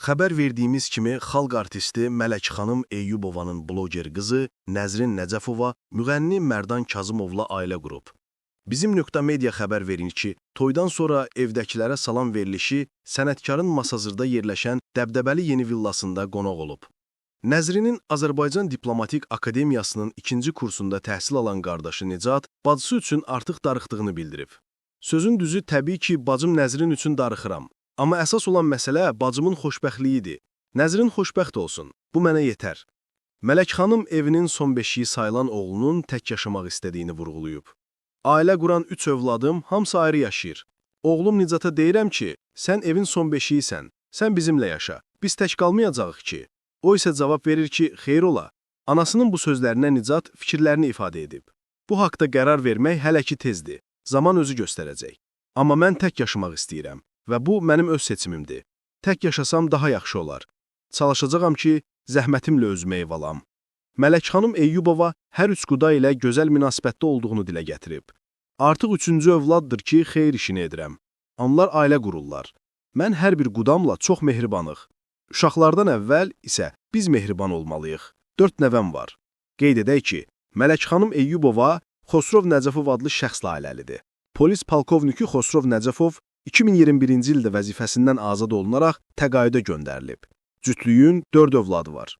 Xəbər verdiyimiz kimi, xalq artisti Mələk xanım Eyyubovanın bloger qızı Nəzrin Nəcəfova müğənni Mərdan Kazımovla ailə qurub. Bizim Media xəbər verir ki, toydan sonra evdəkilərə salam verilişi sənətkarın Masazırda yerləşən dəbdəbəli yeni villasında qonaq olub. Nəzrinin Azərbaycan Diplomatik Akademiyasının 2-ci kursunda təhsil alan qardaşı Nicat bacısı üçün artıq darıxdığını bildirib. Sözün düzü təbii ki, bacım Nəzrin üçün darıxıram. Amma əsas olan məsələ bacımın xoşbəxtliyidir. Nəzrin xoşbəxt olsun, bu mənə yetər. Mələk xanım evinin son beşiyi sayılan oğlunun tək yaşamaq istədiyini vurğulayıb. Ailə quran 3 övladım hamısı ayrı yaşayır. Oğlum Nicata deyirəm ki, sən evin son beşiyisən, sən bizimlə yaşa, biz tək qalmayacağıq ki. O isə cavab verir ki, xeyr ola. Anasının bu sözlərinə Nicat fikirlərini ifadə edib. Bu haqda qərar vermək hələ ki tezdir, zaman özü göstərəcək. Amma mən tək yaşamaq istəyirəm. Və bu, mənim öz seçimimdir. Tək yaşasam daha yaxşı olar. Çalışacağam ki, zəhmətimlə özümə ev alam. Mələk xanım Eyyubova hər üç quda ilə gözəl münasibətdə olduğunu dilə gətirib. Artıq 3-cü övladdır ki, xeyir işini edirəm. Onlar ailə qururlar. Mən hər bir qudamla çox mehribanıq. Uşaqlardan əvvəl isə biz mehriban olmalıyıq. 4 nəvəm var. Qeyd edək ki, Mələk xanım Eyyubova Xosrov Nəcəfov adlı şəxslə ailəlidir. Polis polkovniki Xosrov Nəcəfov 2021-ci ildə vəzifəsindən azad olunaraq təqaüdə göndərilib. Cütlüyün 4 övladı var.